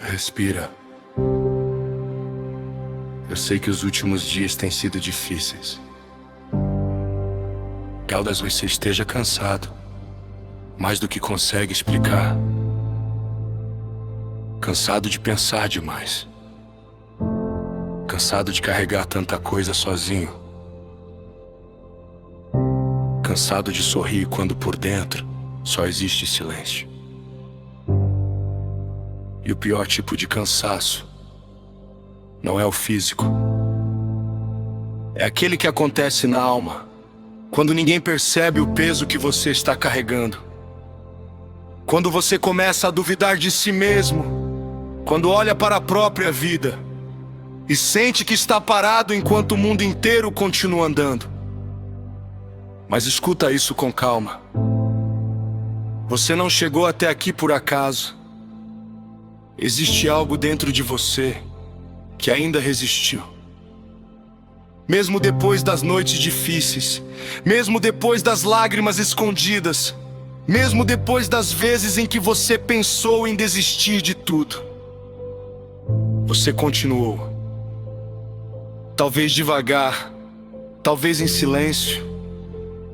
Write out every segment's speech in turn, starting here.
Respira. Eu sei que os últimos dias têm sido difíceis. Talvez você esteja cansado, mais do que consegue explicar. Cansado de pensar demais. Cansado de carregar tanta coisa sozinho. Cansado de sorrir quando por dentro só existe silêncio. E o pior tipo de cansaço não é o físico. É aquele que acontece na alma, quando ninguém percebe o peso que você está carregando. Quando você começa a duvidar de si mesmo, quando olha para a própria vida e sente que está parado enquanto o mundo inteiro continua andando. Mas escuta isso com calma. Você não chegou até aqui por acaso. Existe algo dentro de você que ainda resistiu. Mesmo depois das noites difíceis, mesmo depois das lágrimas escondidas, mesmo depois das vezes em que você pensou em desistir de tudo, você continuou. Talvez devagar, talvez em silêncio,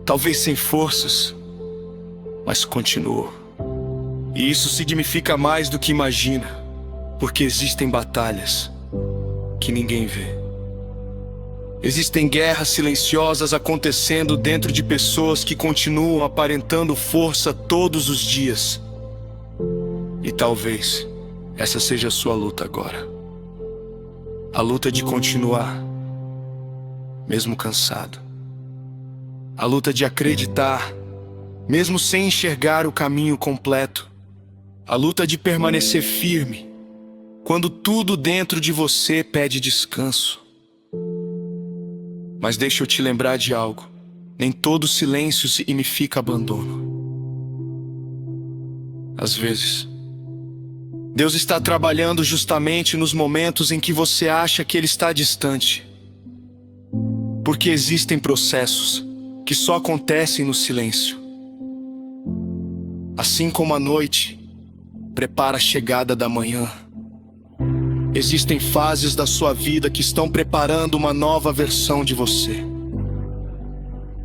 talvez sem forças, mas continuou. E isso significa mais do que imagina, porque existem batalhas que ninguém vê. Existem guerras silenciosas acontecendo dentro de pessoas que continuam aparentando força todos os dias. E talvez essa seja a sua luta agora. A luta de continuar, mesmo cansado. A luta de acreditar, mesmo sem enxergar o caminho completo. A luta de permanecer firme, quando tudo dentro de você pede descanso. Mas deixa eu te lembrar de algo. Nem todo silêncio significa abandono. Às vezes, Deus está trabalhando justamente nos momentos em que você acha que Ele está distante. Porque existem processos que só acontecem no silêncio. Assim como a noite prepara a chegada da manhã, existem fases da sua vida que estão preparando uma nova versão de você.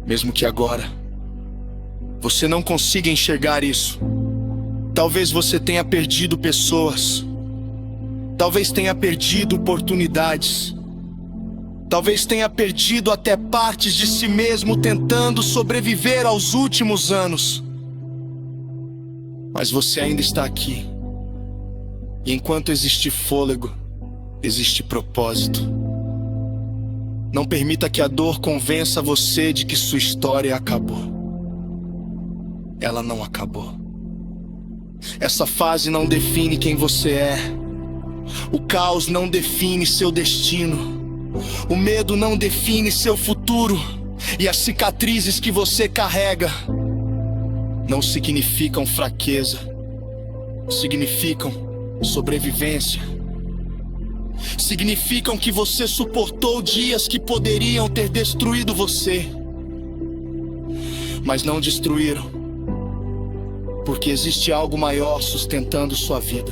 Mesmo que agora você não consiga enxergar isso. Talvez você tenha perdido pessoas. Talvez tenha perdido oportunidades. Talvez tenha perdido até partes de si mesmo tentando sobreviver aos últimos anos. Mas você ainda está aqui. E enquanto existe fôlego, existe propósito. Não permita que a dor convença você de que sua história acabou. Ela não acabou. Essa fase não define quem você é. O caos não define seu destino. O medo não define seu futuro. E as cicatrizes que você carrega não significam fraqueza. Significam sobrevivência. Significam que você suportou dias que poderiam ter destruído você, mas não destruíram. Porque existe algo maior sustentando sua vida.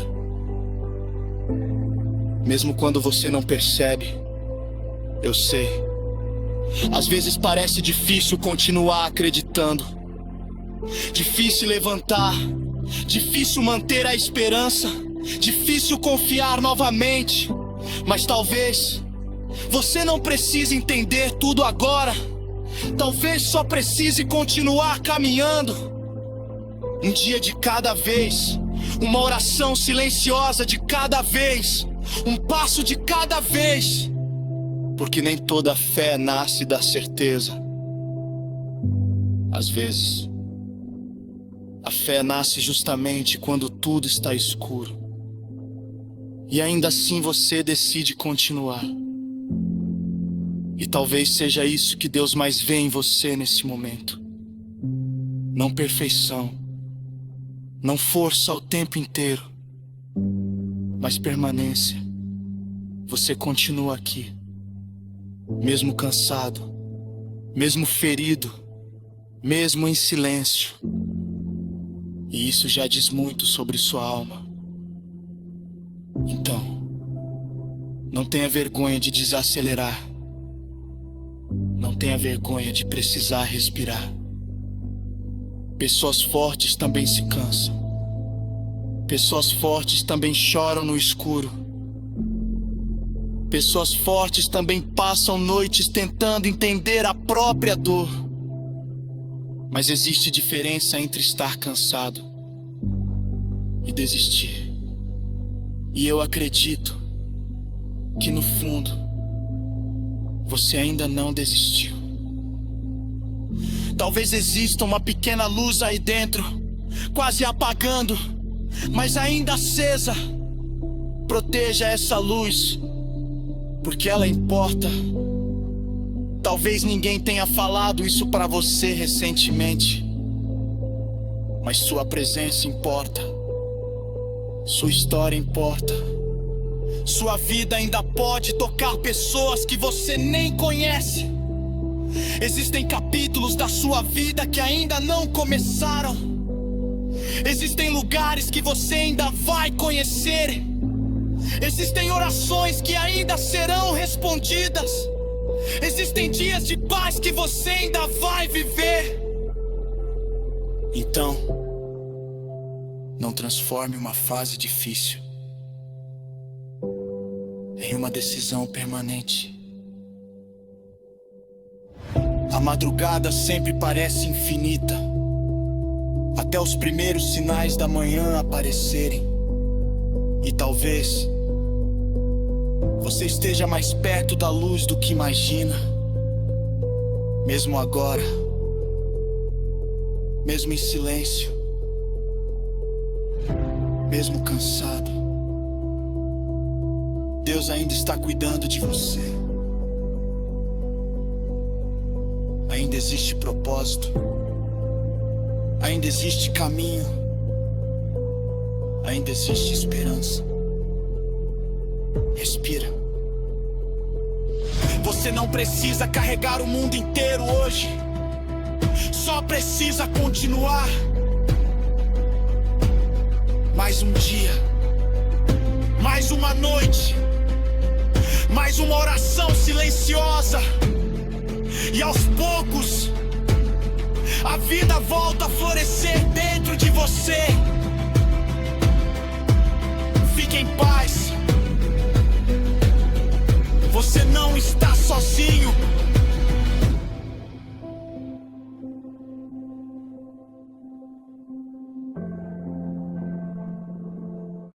Mesmo quando você não percebe, eu sei. Às vezes parece difícil continuar acreditando. Difícil levantar. Difícil manter a esperança. Difícil confiar novamente. Mas talvez você não precise entender tudo agora. Talvez só precise continuar caminhando. Um dia de cada vez. Uma oração silenciosa de cada vez. Um passo de cada vez. Porque nem toda fé nasce da certeza. Às vezes, a fé nasce justamente quando tudo está escuro. E ainda assim você decide continuar. E talvez seja isso que Deus mais vê em você nesse momento. Não perfeição. Não força o tempo inteiro. Mas permanência. Você continua aqui. Mesmo cansado. Mesmo ferido. Mesmo em silêncio. E isso já diz muito sobre sua alma. Então, não tenha vergonha de desacelerar. Não tenha vergonha de precisar respirar. Pessoas fortes também se cansam. Pessoas fortes também choram no escuro. Pessoas fortes também passam noites tentando entender a própria dor. Mas existe diferença entre estar cansado e desistir. E eu acredito que no fundo você ainda não desistiu. Talvez exista uma pequena luz aí dentro, quase apagando, mas ainda acesa. Proteja essa luz, porque ela importa. Talvez ninguém tenha falado isso pra você recentemente, mas sua presença importa. Sua história importa. Sua vida ainda pode tocar pessoas que você nem conhece. Existem capítulos da sua vida que ainda não começaram. Existem lugares que você ainda vai conhecer. Existem orações que ainda serão respondidas. Existem dias de paz que você ainda vai viver. Então, não transforme uma fase difícil em uma decisão permanente. A madrugada sempre parece infinita, até os primeiros sinais da manhã aparecerem. E talvez você esteja mais perto da luz do que imagina. Mesmo agora, mesmo em silêncio, mesmo cansado, Deus ainda está cuidando de você. Ainda existe propósito. Ainda existe caminho. Ainda existe esperança. Respira. Você não precisa carregar o mundo inteiro hoje. Só precisa continuar. Mais um dia. Mais uma noite. Mais uma oração silenciosa. E aos poucos, a vida volta a florescer dentro de você.